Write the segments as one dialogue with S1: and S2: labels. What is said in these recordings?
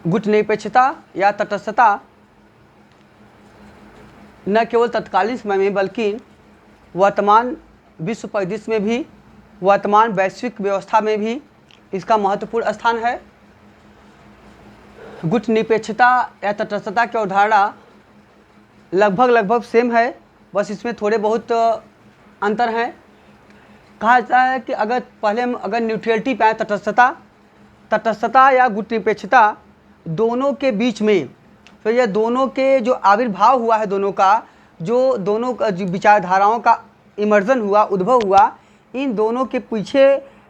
S1: गुटनिरपेक्षता या तटस्थता न केवल तत्कालीन समय में बल्कि वर्तमान विश्व परिदृश्य में भी, वर्तमान वैश्विक व्यवस्था में भी इसका महत्वपूर्ण स्थान है। गुटनिरपेक्षता या तटस्थता की अवधारणा लगभग सेम है, बस इसमें थोड़े बहुत अंतर हैं। कहा जाता है कि अगर न्यूट्रलिटी पे आए, तटस्थता या गुटनिरपेक्षता दोनों के बीच में, तो यह दोनों के जो आविर्भाव हुआ है, दोनों का जो विचारधाराओं का इमर्जन हुआ, उद्भव हुआ, इन दोनों के पीछे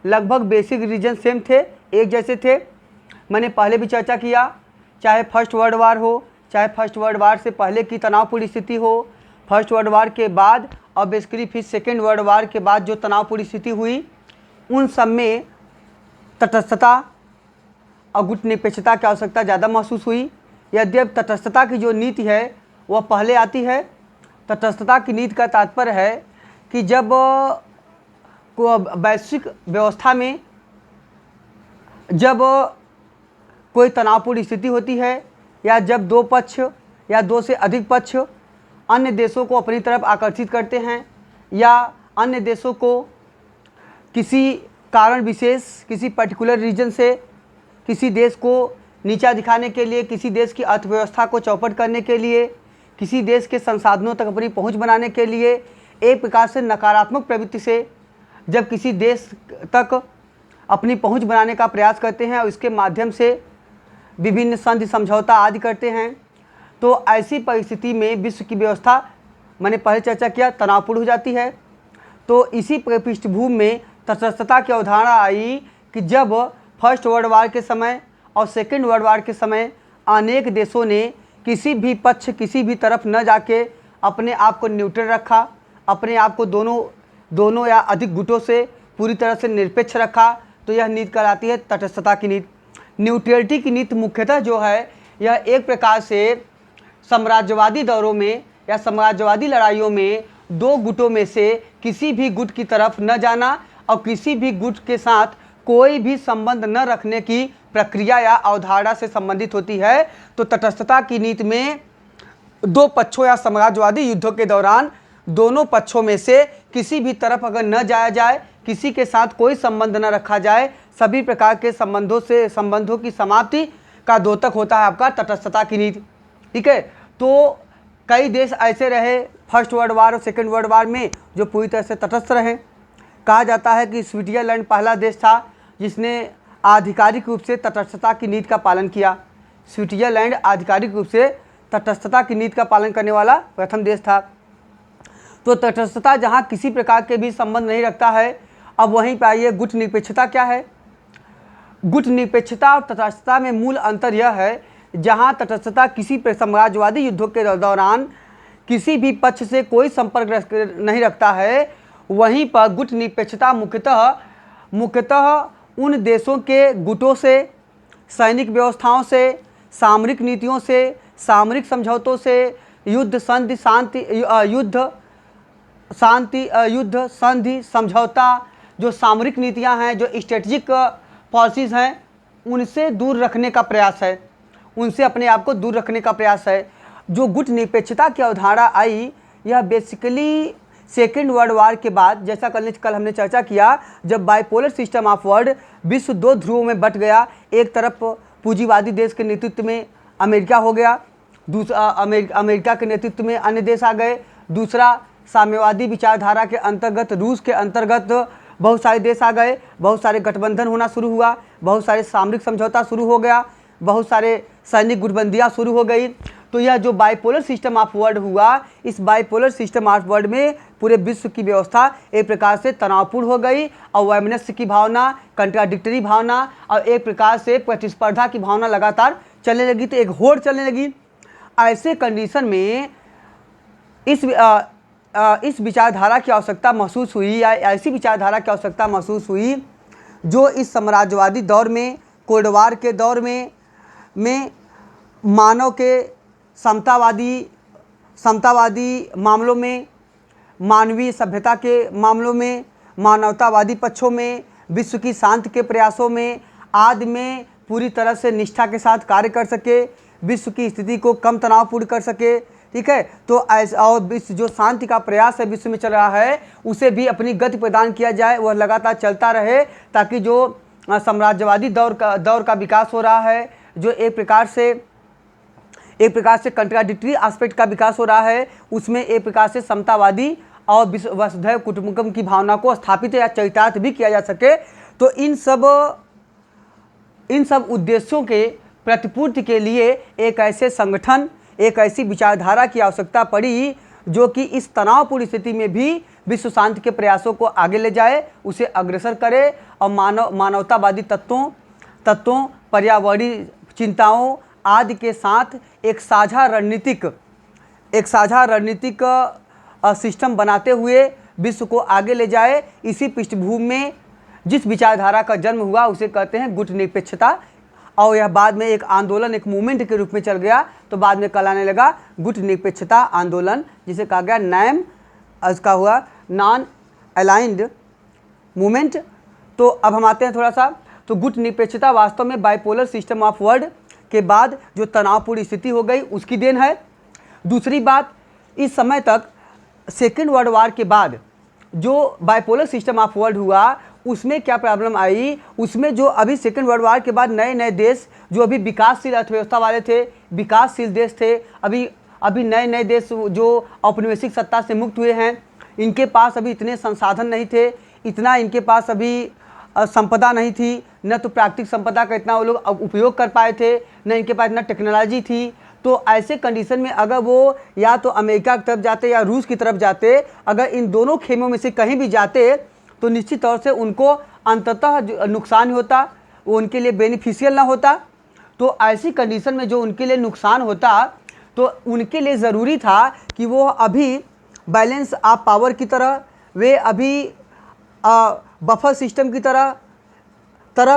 S1: लगभग बेसिक रीजन सेम थे, एक जैसे थे। मैंने पहले भी चर्चा किया, चाहे फर्स्ट वर्ल्ड वार हो, चाहे फर्स्ट वर्ल्ड वार से पहले की तनावपूर्ण स्थिति हो, फर्स्ट वर्ल्ड वार के बाद और बेसिकली फिर सेकेंड वर्ल्ड वार के बाद जो तनावपूर्ण स्थिति हुई, उन सब में तटस्थता और गुटनिरपेक्षता की आवश्यकता ज़्यादा महसूस हुई। यद्यपि तटस्थता की जो नीति है वह पहले आती है। तटस्थता की नीति का तात्पर्य है कि जब वैश्विक व्यवस्था में जब कोई तनावपूर्ण स्थिति होती है, या जब दो पक्ष या दो से अधिक पक्ष अन्य देशों को अपनी तरफ आकर्षित करते हैं, या अन्य देशों को किसी कारण विशेष, किसी पर्टिकुलर रीजन से किसी देश को नीचा दिखाने के लिए, किसी देश की अर्थव्यवस्था को चौपट करने के लिए, किसी देश के संसाधनों तक अपनी पहुंच बनाने के लिए, एक प्रकार से नकारात्मक प्रवृत्ति से जब किसी देश तक अपनी पहुंच बनाने का प्रयास करते हैं और इसके माध्यम से विभिन्न संधि समझौता आदि करते हैं, तो ऐसी परिस्थिति में विश्व की व्यवस्था, मैंने पहले चर्चा किया, तनावपूर्ण हो जाती है। तो इसी पृष्ठभूमि में तटस्थता की अवधारणा आई कि जब फर्स्ट वर्ल्ड वार के समय और सेकेंड वर्ल्ड वार के समय अनेक देशों ने किसी भी पक्ष, किसी भी तरफ न जाके अपने आप को न्यूट्रल रखा, अपने आप को दोनों या अधिक गुटों से पूरी तरह से निरपेक्ष रखा, तो यह नीति कहलाती है तटस्थता की नीति। न्यूट्रलिटी की नीति मुख्यतः जो है, यह एक प्रकार से साम्राज्यवादी दौरों में या साम्राज्यवादी लड़ाइयों में दो गुटों में से किसी भी गुट की तरफ न जाना और किसी भी गुट के साथ कोई भी संबंध न रखने की प्रक्रिया या अवधारणा से संबंधित होती है। तो तटस्थता की नीति में दो पक्षों या साम्राज्यवादी युद्धों के दौरान दोनों पक्षों में से किसी भी तरफ अगर न जाया जाए, किसी के साथ कोई संबंध न रखा जाए, सभी प्रकार के संबंधों की समाप्ति का द्योतक होता है आपका तटस्थता की नीति। ठीक है, तो कई देश ऐसे रहे फर्स्ट वर्ल्ड वार और सेकेंड वर्ल्ड वार में जो पूरी तरह से तटस्थ रहे। कहा जाता है कि स्विट्जरलैंड पहला देश था जिसने आधिकारिक रूप से तटस्थता की नीति का पालन किया। स्विट्जरलैंड आधिकारिक रूप से तटस्थता की नीति का पालन करने वाला प्रथम देश था। तो तटस्थता जहाँ किसी प्रकार के भी संबंध नहीं रखता है। अब वहीं पर आइए, गुटनिरपेक्षता क्या है। गुटनिरपेक्षता और तटस्थता में मूल अंतर यह है, जहाँ तटस्थता किसी साम्राज्यवादी युद्धों के दौरान किसी भी पक्ष से कोई संपर्क नहीं रखता है, वहीं पर गुटनिरपेक्षता मुख्यतः उन देशों के गुटों से, सैनिक व्यवस्थाओं से, सामरिक नीतियों से, सामरिक समझौतों से, युद्ध संधि समझौता, जो सामरिक नीतियां हैं, जो स्ट्रेटजिक पॉलिसीज़ हैं, उनसे दूर रखने का प्रयास है, उनसे अपने आप को दूर रखने का प्रयास है। जो गुटनिरपेक्षता की अवधारणा आई, यह बेसिकली सेकेंड वर्ल्ड वार के बाद, जैसा कल हमने चर्चा किया, जब बाइपोलर सिस्टम ऑफ वर्ल्ड, विश्व दो ध्रुवों में बट गया। एक तरफ पूंजीवादी देश के नेतृत्व में अमेरिका हो गया, दूसरा अमेरिका के नेतृत्व में अन्य देश आ गए, दूसरा साम्यवादी विचारधारा के अंतर्गत, रूस के अंतर्गत बहुत सारे देश आ गए, बहुत सारे गठबंधन होना शुरू हुआ, बहुत सारे सामरिक समझौता शुरू हो गया, बहुत सारे सैनिक गुटबंदियाँ शुरू हो गई। तो यह जो बाइपोलर सिस्टम ऑफ वर्ल्ड हुआ, इस बाइपोलर सिस्टम ऑफ वर्ल्ड में पूरे विश्व की व्यवस्था एक प्रकार से तनावपूर्ण हो गई और वैमनस्य की भावना, कंट्राडिक्टरी भावना और एक प्रकार से प्रतिस्पर्धा की भावना लगातार चलने लगी। तो एक होड़ चलने लगी। ऐसे कंडीशन में इस विचारधारा की आवश्यकता महसूस हुई, या ऐसी विचारधारा की आवश्यकता महसूस हुई जो इस साम्राज्यवादी दौर में, कोल्ड वार के दौर में मानव के समतावादी मामलों में, मानवीय सभ्यता के मामलों में, मानवतावादी पक्षों में, विश्व की शांति के प्रयासों में आदि में पूरी तरह से निष्ठा के साथ कार्य कर सके, विश्व की स्थिति को कम तनावपूर्ण कर सके, ठीक है। तो ऐसा और विश्व जो शांति का प्रयास है विश्व में चल रहा है उसे भी अपनी गति प्रदान किया जाए, वह लगातार चलता रहे, ताकि जो साम्राज्यवादी दौर का विकास हो रहा है, जो एक प्रकार से कंट्राडिक्टरी एस्पेक्ट का विकास हो रहा है, उसमें एक प्रकार से समतावादी और वसुधैव कुटुंबकम की भावना को स्थापित या चरितार्थ भी किया जा सके। तो इन सब उद्देश्यों के प्रतिपूर्ति के लिए एक ऐसे संगठन, एक ऐसी विचारधारा की आवश्यकता पड़ी जो कि इस तनावपूर्ण स्थिति में भी विश्व शांति के प्रयासों को आगे ले जाए, उसे अग्रसर करे और मानवतावादी तत्वों, पर्यावरणीय चिंताओं आदि के साथ एक साझा रणनीतिक सिस्टम बनाते हुए विश्व को आगे ले जाए। इसी पृष्ठभूमि में जिस विचारधारा का जन्म हुआ उसे कहते हैं गुटनिरपेक्षता, और यह बाद में एक आंदोलन, एक मूवमेंट के रूप में चल गया, तो बाद में कहलाने लगा गुटनिरपेक्षता आंदोलन, जिसे कहा गया नैम, इसका हुआ नॉन अलाइंड मूवमेंट। तो अब हम आते हैं थोड़ा सा, तो गुटनिरपेक्षता वास्तव में बाइपोलर सिस्टम ऑफ वर्ल्ड के बाद जो तनावपूर्ण स्थिति हो गई उसकी देन है। दूसरी बात, इस समय तक सेकेंड वर्ल्ड वार के बाद जो बाइपोलर सिस्टम ऑफ वर्ल्ड हुआ उसमें क्या प्रॉब्लम आई, उसमें जो अभी सेकेंड वर्ल्ड वार के बाद नए नए देश जो अभी विकासशील अर्थव्यवस्था वाले थे, विकासशील देश थे, अभी नए नए देश जो औपनिवेशिक सत्ता से मुक्त हुए हैं, इनके पास अभी इतने संसाधन नहीं थे, इतना इनके पास अभी संपदा नहीं थी, न तो प्राकृतिक संपदा का इतना वो लोग उपयोग कर पाए थे, न इनके पास इतना टेक्नोलॉजी थी। तो ऐसे कंडीशन में अगर वो या तो अमेरिका की तरफ जाते या रूस की तरफ जाते, अगर इन दोनों खेमों में से कहीं भी जाते तो निश्चित तौर से उनको अंततः नुकसान होता, वो उनके लिए बेनिफिशियल ना होता। तो ऐसी कंडीशन में जो उनके लिए नुकसान होता, तो उनके लिए ज़रूरी था कि वो अभी बैलेंस ऑफ पावर की तरह, वे अभी बफर सिस्टम की तरह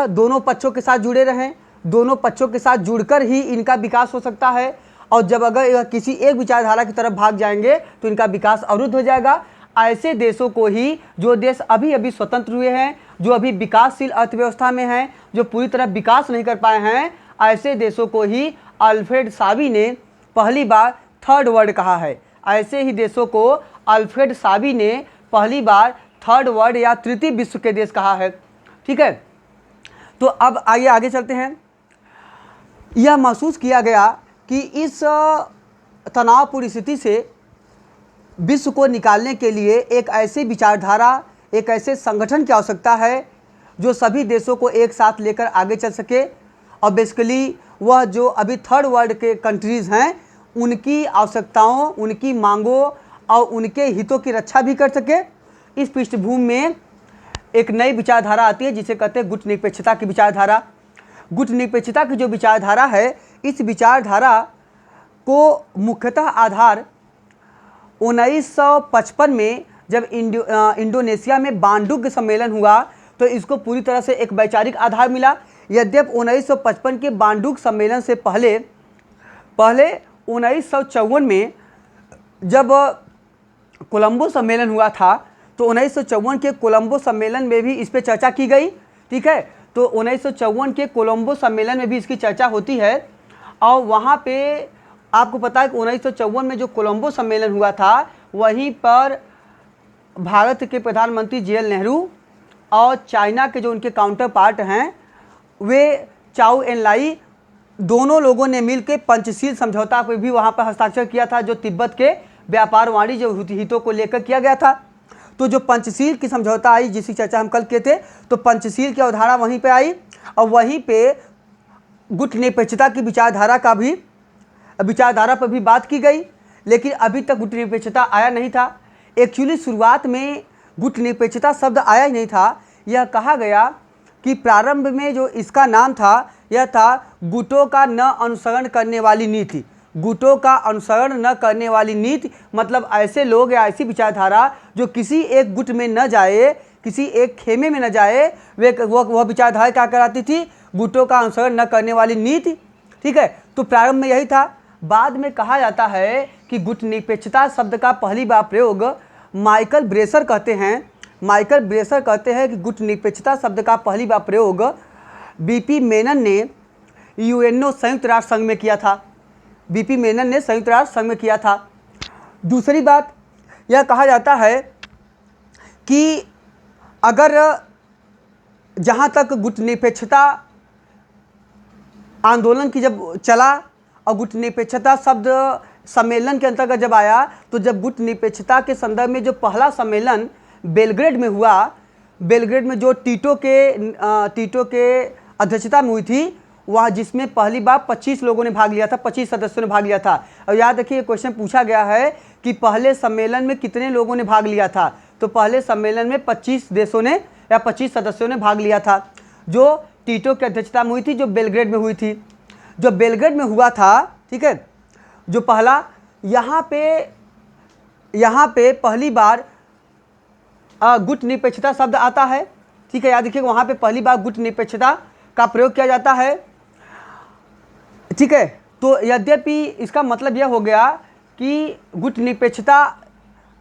S1: दोनों पक्षों के साथ जुड़े रहें, दोनों पक्षों के साथ जुड़कर ही इनका विकास हो सकता है। और जब अगर किसी एक विचारधारा की तरफ भाग जाएंगे तो इनका विकास अवरुद्ध हो जाएगा। ऐसे देशों को ही, जो देश अभी अभी स्वतंत्र हुए हैं, जो अभी विकासशील अर्थव्यवस्था में हैं, जो पूरी तरह विकास नहीं कर पाए हैं, ऐसे देशों को ही अल्फ्रेड साबी ने पहली बार थर्ड वर्ल्ड कहा है। ऐसे ही देशों को अल्फ्रेड साबी ने पहली बार थर्ड वर्ल्ड या तृतीय विश्व के देश कहा है, ठीक है। तो अब आइए आगे चलते हैं। यह महसूस किया गया कि इस तनावपूर्ण स्थिति से विश्व को निकालने के लिए एक ऐसी विचारधारा, एक ऐसे संगठन की आवश्यकता है जो सभी देशों को एक साथ लेकर आगे चल सके, और बेसिकली वह जो अभी थर्ड वर्ल्ड के कंट्रीज़ हैं उनकी आवश्यकताओं, उनकी मांगों और उनके हितों की रक्षा भी कर सके। इस पृष्ठभूमि में एक नई विचारधारा आती है जिसे कहते हैं गुटनिरपेक्षता की विचारधारा। गुटनिरपेक्षता की जो विचारधारा है, इस विचारधारा को मुख्यतः आधार 1955 में जब इंडोनेशिया में बांडुग सम्मेलन हुआ तो इसको पूरी तरह से एक वैचारिक आधार मिला। यद्यपि 1955 के बांडुग सम्मेलन से पहले 1954 में जब कोलंबो सम्मेलन हुआ था, तो 1954 के कोलंबो सम्मेलन में भी इस पर चर्चा की गई, ठीक है। तो 1954 के कोलंबो सम्मेलन में भी इसकी चर्चा होती है, और वहाँ पे आपको पता है कि 1954 में जो कोलंबो सम्मेलन हुआ था, वहीं पर भारत के प्रधानमंत्री JL नेहरू और चाइना के जो उनके काउंटर पार्ट हैं वे चाउ एन लाई, दोनों लोगों ने मिलकर पंचशील समझौता पर भी वहाँ पर हस्ताक्षर किया था, जो तिब्बत के व्यापार वाणिज्य हितों को लेकर किया गया था। तो जो पंचशील की समझौता आई, जिसकी चर्चा हम कल किए थे, तो पंचशील की अवधारणा वहीं पे आई, और वहीं पे गुटनिरपेक्षता की विचारधारा पर भी बात की गई। लेकिन अभी तक गुटनिरपेक्षता आया नहीं था। एक्चुअली शुरुआत में गुटनिरपेक्षता शब्द आया ही नहीं था। यह कहा गया कि प्रारंभ में जो इसका नाम था, यह था गुटों का न अनुसरण करने वाली नीति। गुटों का अनुसरण न करने वाली नीति मतलब ऐसे लोग या ऐसी विचारधारा जो किसी एक गुट में न जाए, किसी एक खेमे में न जाए, वह विचारधारा क्या कराती थी? गुटों का अनुसरण न करने वाली नीति, ठीक है। तो प्रारंभ में यही था। बाद में कहा जाता है कि गुटनिरपेक्षता शब्द का पहली बार प्रयोग माइकल ब्रेशर कहते हैं कि गुटनिरपेक्षता शब्द का पहली बार प्रयोग BP मेनन ने यूएनओ संयुक्त राष्ट्र संघ में किया था। बीपी मेनन ने संयुक्त राष्ट्र संघ में किया था। दूसरी बात यह कहा जाता है कि अगर जहाँ तक गुटनिरपेक्षता आंदोलन की जब चला और गुटनिरपेक्षता शब्द सम्मेलन के अंतर्गत जब आया, तो जब गुटनिरपेक्षता के संदर्भ में जो पहला सम्मेलन बेलग्रेड में हुआ, बेलग्रेड में जो टीटो के अध्यक्षता में हुई थी, वहाँ जिसमें पहली बार 25 लोगों ने भाग लिया था, 25 सदस्यों ने भाग लिया था। और याद रखिए क्वेश्चन पूछा गया है कि पहले सम्मेलन में कितने लोगों ने भाग लिया था, तो पहले सम्मेलन में 25 देशों ने या 25 सदस्यों ने भाग लिया था, जो टीटो की अध्यक्षता में हुई थी, जो बेलग्रेड में हुई थी। जो बेलग्रेड में हुआ था, ठीक है, जो पहला यहाँ पे पहली बार गुटनिरपेक्षता शब्द आता है, ठीक है, याद रखिए वहाँ पे पहली बार गुटनिरपेक्षता का प्रयोग किया जाता है, ठीक है। तो यद्यपि इसका मतलब यह हो गया कि गुटनिरपेक्षता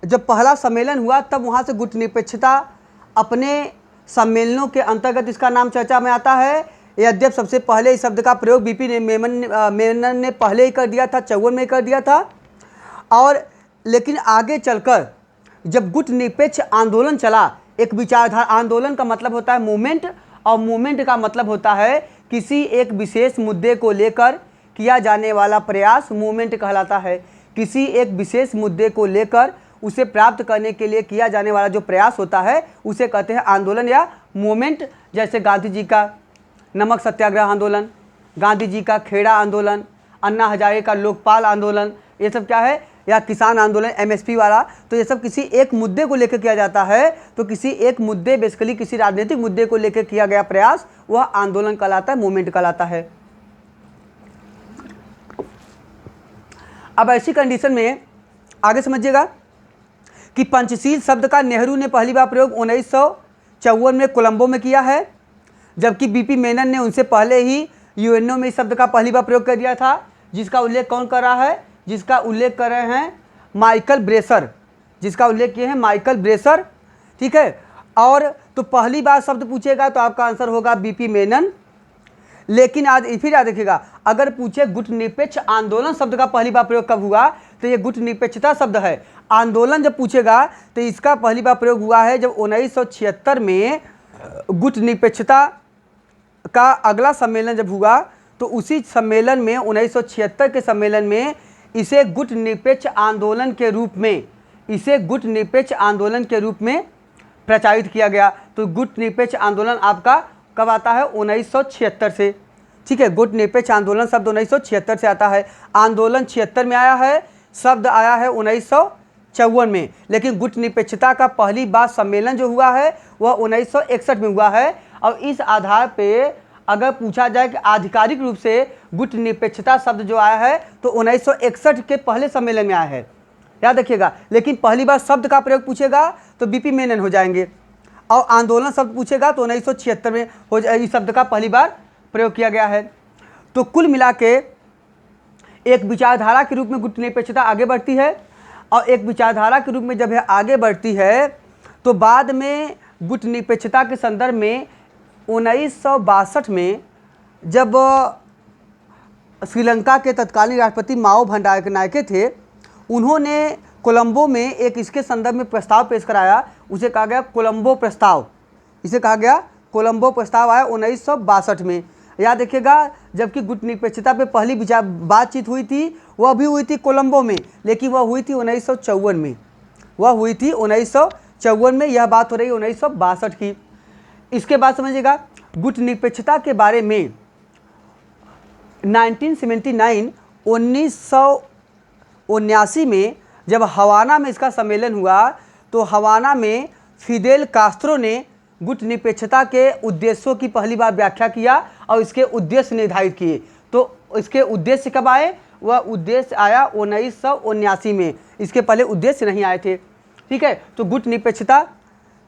S1: जब पहला सम्मेलन हुआ तब वहाँ से गुटनिरपेक्षता अपने सम्मेलनों के अंतर्गत इसका नाम चर्चा में आता है। यद्यप सबसे पहले इस शब्द का प्रयोग बीपी मेनन ने पहले ही कर दिया था, 54 में कर दिया था। और लेकिन आगे चलकर जब गुटनिरपेक्ष आंदोलन चला, एक विचारधारा, आंदोलन का मतलब होता है मूवमेंट, और मूवमेंट का मतलब होता है किसी एक विशेष मुद्दे को लेकर किया जाने वाला प्रयास मूवमेंट कहलाता है। किसी एक विशेष मुद्दे को लेकर उसे प्राप्त करने के लिए किया जाने वाला जो प्रयास होता है उसे कहते हैं आंदोलन या मूवमेंट। जैसे गांधी जी का नमक सत्याग्रह आंदोलन, गांधी जी का खेड़ा आंदोलन, अन्ना हजारे का लोकपाल आंदोलन, ये सब क्या है, या किसान आंदोलन एमएसपी वाला, तो ये सब किसी एक मुद्दे को लेकर किया जाता है। तो किसी एक मुद्दे, बेसिकली किसी राजनीतिक मुद्दे को लेकर किया गया प्रयास वह आंदोलन कहलाता है, मूवमेंट कहलाता है। अब ऐसी कंडीशन में आगे समझिएगा कि पंचशील शब्द का नेहरू ने पहली बार प्रयोग 1954 में कोलंबो में किया है, जबकि बीपी मेनन ने उनसे पहले ही यूएनओ में इस शब्द का पहली बार प्रयोग कर दिया था। जिसका उल्लेख कौन कर रहा है, जिसका उल्लेख कर रहे हैं माइकल ब्रेसर, जिसका उल्लेख किए हैं माइकल ब्रेसर, ठीक है। और तो पहली बार शब्द पूछेगा तो आपका आंसर होगा बीपी मेनन। लेकिन आज फिर याद रखिएगा, अगर पूछे गुटनिरपेक्ष आंदोलन शब्द का पहली बार प्रयोग कब हुआ, तो ये गुटनिरपेक्षता शब्द है। आंदोलन जब पूछेगा तो इसका पहली बार प्रयोग हुआ है जब 1976 में गुटनिरपेक्षता का अगला सम्मेलन जब हुआ, तो उसी सम्मेलन में 1976 के सम्मेलन में इसे गुटनिरपेक्ष आंदोलन के रूप में, इसे गुटनिरपेक्ष आंदोलन के रूप में प्रचारित किया गया। तो गुटनिरपेक्ष आंदोलन आपका कब आता है, 1976 से, ठीक है। गुटनिरपेक्ष आंदोलन शब्द 1976 से आता है। आंदोलन 76 में आया है, शब्द आया है 1954 में। लेकिन गुटनिरपेक्षता का पहली बार सम्मेलन जो हुआ है वह 1961 में हुआ है। और इस आधार पे अगर पूछा जाए कि आधिकारिक रूप से गुटनिरपेक्षता शब्द जो आया है तो 1961 के पहले सम्मेलन में आया है, याद रखिएगा। लेकिन पहली बार शब्द का प्रयोग पूछेगा तो बीपी मेनन हो जाएंगे, और आंदोलन शब्द पूछेगा तो 1976 में हो जाए, इस शब्द का पहली बार प्रयोग किया गया है। तो कुल मिला के एक विचारधारा के रूप में गुटनिरपेक्षता आगे बढ़ती है, और एक विचारधारा के रूप में जब यह आगे बढ़ती है तो बाद में गुटनिरपेक्षता के संदर्भ में 1962 में जब श्रीलंका के तत्कालीन राष्ट्रपति माओ भंडारनायके थे, उन्होंने कोलंबो में एक इसके संदर्भ में प्रस्ताव पेश कराया, उसे कहा गया कोलंबो प्रस्ताव। इसे कहा गया कोलंबो प्रस्ताव आया 1962 में, याद रखिएगा। जबकि गुटनिरपेक्षता पे पहली बातचीत हुई थी वह भी हुई थी कोलंबो में, लेकिन वह हुई थी 1954 में, वह हुई थी 1954 में। यह बात हो रही है 1962 की। इसके बाद समझिएगा गुटनिरपेक्षता के बारे में 1979 में जब हवाना में इसका सम्मेलन हुआ, तो हवाना में फिदेल कास्त्रो ने गुटनिरपेक्षता के उद्देश्यों की पहली बार व्याख्या किया और इसके उद्देश्य निर्धारित किए। तो इसके उद्देश्य कब आए, वह उद्देश्य आया 1979 में, इसके पहले उद्देश्य नहीं आए थे, ठीक है। तो गुटनिरपेक्षता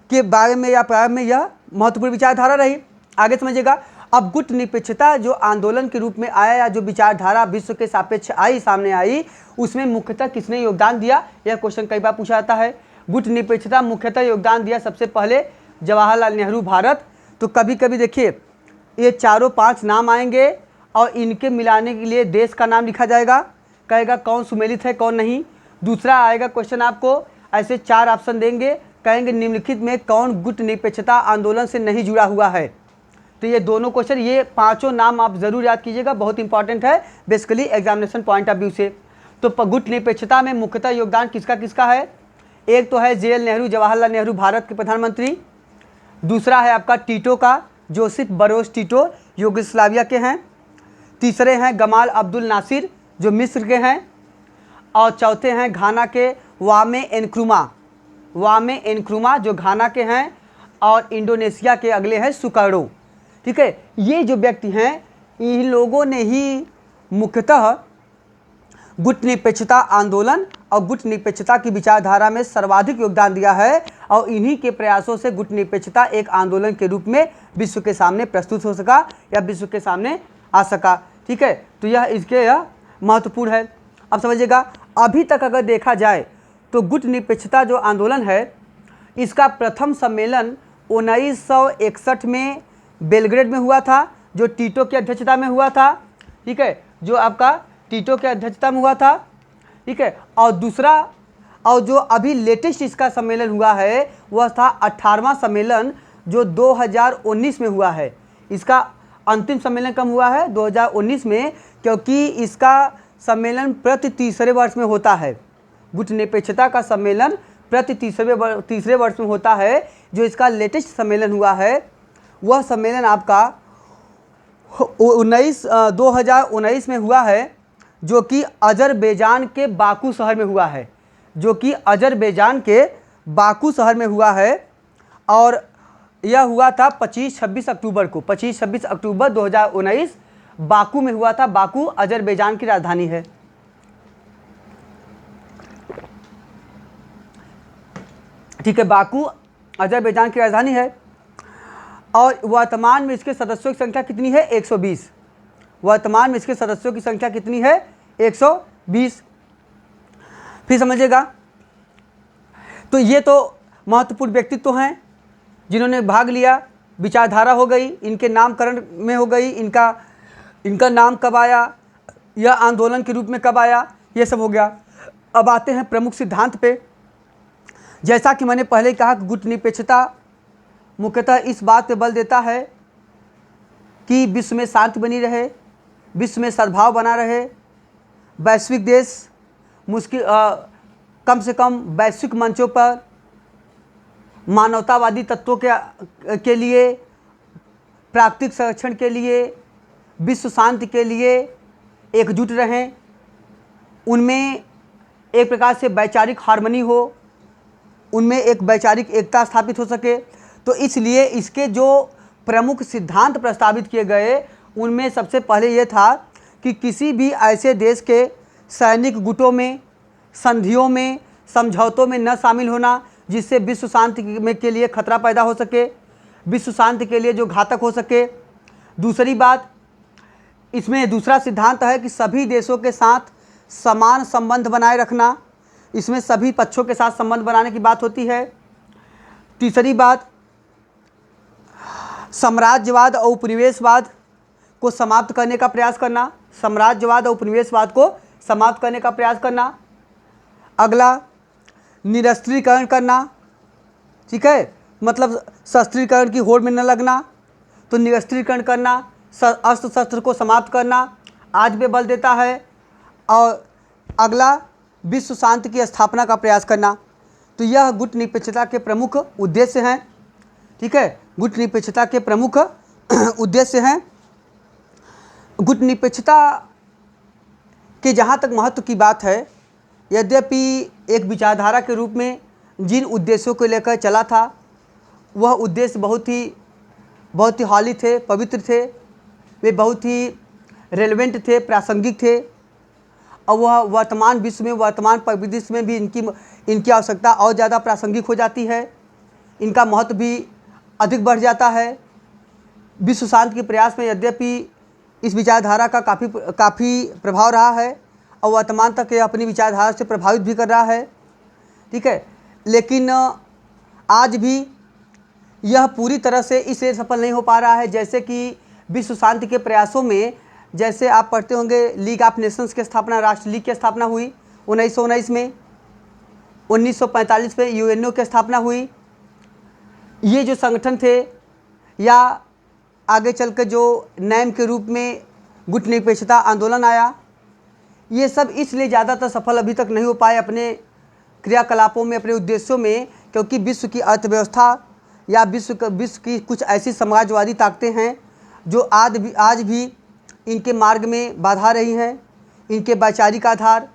S1: के बारे में या प्रारंभ में यह महत्वपूर्ण विचारधारा रही। आगे समझिएगा, अब गुटनिरपेक्षता जो आंदोलन के रूप में आया या जो विचारधारा विश्व के सापेक्ष आई, सामने आई, उसमें मुख्यतः किसने योगदान दिया, यह क्वेश्चन कई बार पूछा जाता है। गुटनिरपेक्षता मुख्यतः योगदान दिया सबसे पहले जवाहरलाल नेहरू भारत। तो कभी कभी देखिए ये चारों 5 नाम आएंगे और इनके मिलाने के लिए देश का नाम लिखा जाएगा, कहेगा कौन सुमेलित है कौन नहीं। दूसरा आएगा क्वेश्चन आपको ऐसे 4 ऑप्शन देंगे, कहेंगे निम्नलिखित में कौन गुट निरपेक्षता आंदोलन से नहीं जुड़ा हुआ है। तो ये दोनों क्वेश्चन, ये 5 नाम आप ज़रूर याद कीजिएगा, बहुत इंपॉर्टेंट है basically examination point of view से। तो गुट निरपेक्षता में मुख्यतः योगदान किसका किसका है? एक तो है JL नेहरू, जवाहरलाल नेहरू भारत के प्रधानमंत्री। दूसरा है आपका टीटो का, जोसेफ बरोस टीटो यूगोस्लाविया के हैं। तीसरे हैं गमाल अब्दुल नासिर जो मिस्र के हैं। और चौथे हैं घाना के वामे एनक्रुमा जो घाना के हैं। और इंडोनेशिया के अगले हैं सुकार्डो। ठीक है, ये जो व्यक्ति हैं इन लोगों ने ही मुख्यतः गुट निरपेक्षता आंदोलन और गुट निरपेक्षता की विचारधारा में सर्वाधिक योगदान दिया है। और इन्हीं के प्रयासों से गुट निरपेक्षता एक आंदोलन के रूप में विश्व के सामने प्रस्तुत हो सका या विश्व के सामने आ सका। ठीक है, तो यह इसके यह महत्वपूर्ण है। अब समझिएगा, अभी तक अगर देखा जाए तो गुट निरपेक्षता जो आंदोलन है इसका प्रथम सम्मेलन 1961 में बेलग्रेड में हुआ था, जो टीटो की अध्यक्षता में हुआ था। ठीक है, जो आपका टीटो की अध्यक्षता में हुआ था। ठीक है, और दूसरा और जो अभी लेटेस्ट इसका सम्मेलन हुआ है वह था 18वां सम्मेलन जो 2019 में हुआ है। इसका अंतिम सम्मेलन कब हुआ है? 2019 में, क्योंकि इसका सम्मेलन प्रति तीसरे वर्ष में होता है। गुट निरपेक्षता का सम्मेलन प्रति तीसरे वर्ष में होता है। जो इसका लेटेस्ट सम्मेलन हुआ है वह सम्मेलन आपका 2019 में हुआ है, जो कि अजरबैजान के बाकू शहर में हुआ है, और यह हुआ था 25-26 अक्टूबर को। 25-26 अक्टूबर 2019 बाकू में हुआ था। बाकू अजरबैजान की राजधानी है। ठीक है, बाकू अजरबैजान की राजधानी है। और वर्तमान में इसके सदस्यों की संख्या कितनी है? 120। वर्तमान में इसके सदस्यों की संख्या कितनी है? 120। फिर समझिएगा, तो ये तो महत्वपूर्ण व्यक्तित्व हैं जिन्होंने भाग लिया। विचारधारा हो गई, इनके नामकरण में हो गई, इनका नाम कब आया, यह आंदोलन के रूप में कब आया, ये सब हो गया। अब आते हैं प्रमुख सिद्धांत पे। जैसा कि मैंने पहले कहा कि गुट निरपेक्षता मुख्यतः इस बात पे बल देता है कि विश्व में शांति बनी रहे, विश्व में सद्भाव बना रहे, वैश्विक देश कम से कम वैश्विक मंचों पर मानवतावादी तत्वों के लिए, प्राकृतिक संरक्षण के लिए, विश्व शांति के लिए एकजुट रहें, उनमें एक प्रकार से वैचारिक हार्मनी हो, उनमें एक वैचारिक एकता स्थापित हो सके। तो इसलिए इसके जो प्रमुख सिद्धांत प्रस्तावित किए गए उनमें सबसे पहले ये था कि किसी भी ऐसे देश के सैनिक गुटों में, संधियों में, समझौतों में न शामिल होना जिससे विश्व शांति के लिए खतरा पैदा हो सके, विश्व शांति के लिए जो घातक हो सके। दूसरी बात, इसमें दूसरा सिद्धांत है कि सभी देशों के साथ समान संबंध बनाए रखना। इसमें सभी पक्षों के साथ संबंध बनाने की बात होती है। तीसरी बात, साम्राज्यवाद और उपनिवेशवाद को समाप्त करने का प्रयास करना। साम्राज्यवाद और उपनिवेशवाद को समाप्त करने का प्रयास करना। अगला, निरस्त्रीकरण करना। ठीक है, मतलब शस्त्रीकरण की होड़ में न लगना, तो निरस्त्रीकरण करना, अस्त्र शस्त्र को समाप्त करना आज भी बल देता है। और अगला, विश्व शांति की स्थापना का प्रयास करना। तो यह गुट निरपेक्षता के प्रमुख उद्देश्य हैं। ठीक है, गुट निरपेक्षता के प्रमुख उद्देश्य हैं। गुट निरपेक्षता के जहाँ तक महत्व की बात है, यद्यपि एक विचारधारा के रूप में जिन उद्देश्यों को लेकर चला था वह उद्देश्य बहुत ही हाली थे, पवित्र थे, वे बहुत ही रेलेवेंट थे, प्रासंगिक थे। और वह वर्तमान विश्व में, वर्तमान परिदृश्य में भी इनकी आवश्यकता और ज़्यादा प्रासंगिक हो जाती है, इनका महत्व भी अधिक बढ़ जाता है। विश्व शांति के प्रयास में यद्यपि इस विचारधारा का काफ़ी प्रभाव रहा है और वर्तमान तक ये अपनी विचारधारा से प्रभावित भी कर रहा है। ठीक है, लेकिन आज भी यह पूरी तरह से इसलिए सफल नहीं हो पा रहा है जैसे कि विश्व शांति के प्रयासों में जैसे आप पढ़ते होंगे लीग ऑफ नेशंस की स्थापना, राष्ट्र लीग की स्थापना हुई 1919 में। 1945 में यूएनओ की स्थापना हुई। ये जो संगठन थे, या आगे चल कर जो नैम के रूप में गुटनिरपेक्षता आंदोलन आया, ये सब इसलिए ज़्यादातर सफल अभी तक नहीं हो पाए अपने क्रियाकलापों में, अपने उद्देश्यों में, क्योंकि विश्व की अर्थव्यवस्था या विश्व की कुछ ऐसी समाजवादी ताकतें हैं जो आज भी इनके मार्ग में बाधा रही हैं। इनके वैचारिक आधार,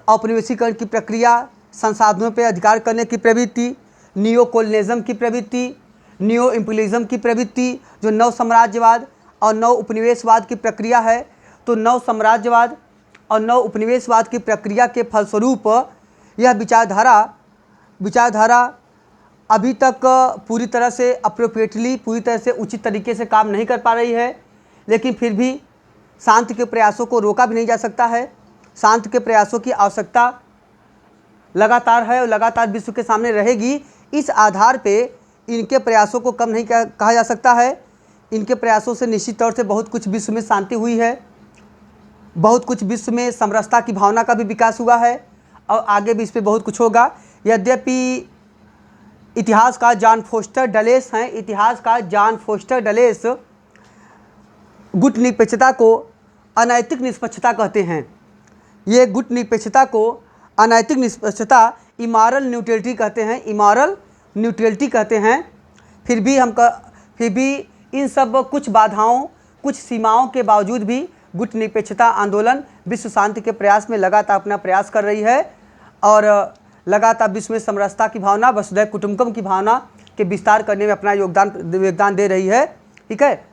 S1: औपनिवेशीकरण की प्रक्रिया, संसाधनों पर अधिकार करने की प्रवृत्ति, नियो कोलोनिज्म की प्रवृत्ति, नियो इम्पीरियलिज्म की प्रवृत्ति, जो नव साम्राज्यवाद और नव उपनिवेशवाद की प्रक्रिया है। तो नव साम्राज्यवाद और नव उपनिवेशवाद की प्रक्रिया के फलस्वरूप यह विचारधारा अभी तक पूरी तरह से अप्रोप्रिएटली, पूरी तरह से उचित तरीके से काम नहीं कर पा रही है। लेकिन फिर भी शांति के प्रयासों को रोका भी नहीं जा सकता है। शांति के प्रयासों की आवश्यकता लगातार है और लगातार विश्व के सामने रहेगी। इस आधार पे इनके प्रयासों को कम नहीं कहा जा सकता है। इनके प्रयासों से निश्चित तौर से बहुत कुछ विश्व में शांति हुई है, बहुत कुछ विश्व में समरसता की भावना का भी विकास हुआ है और आगे भी इस पर बहुत कुछ होगा। यद्यपि इतिहासकार जॉन फोस्टर डलेस हैं, इतिहासकार जॉन फोस्टर डलेस गुटनिरपेक्षता को अनैतिक निष्पक्षता कहते हैं। ये गुटनिरपेक्षता को अनैतिक निष्पक्षता, इमॉरल न्यूट्रलिटी कहते हैं, इमॉरल न्यूट्रलिटी कहते हैं। फिर भी इन सब कुछ बाधाओं, कुछ सीमाओं के बावजूद भी गुटनिरपेक्षता आंदोलन विश्व शांति के प्रयास में लगातार अपना प्रयास कर रही है और लगातार विश्व में समरसता की भावना, वसुधैव कुटुंबकम की भावना के विस्तार करने में अपना योगदान दे रही है। ठीक है।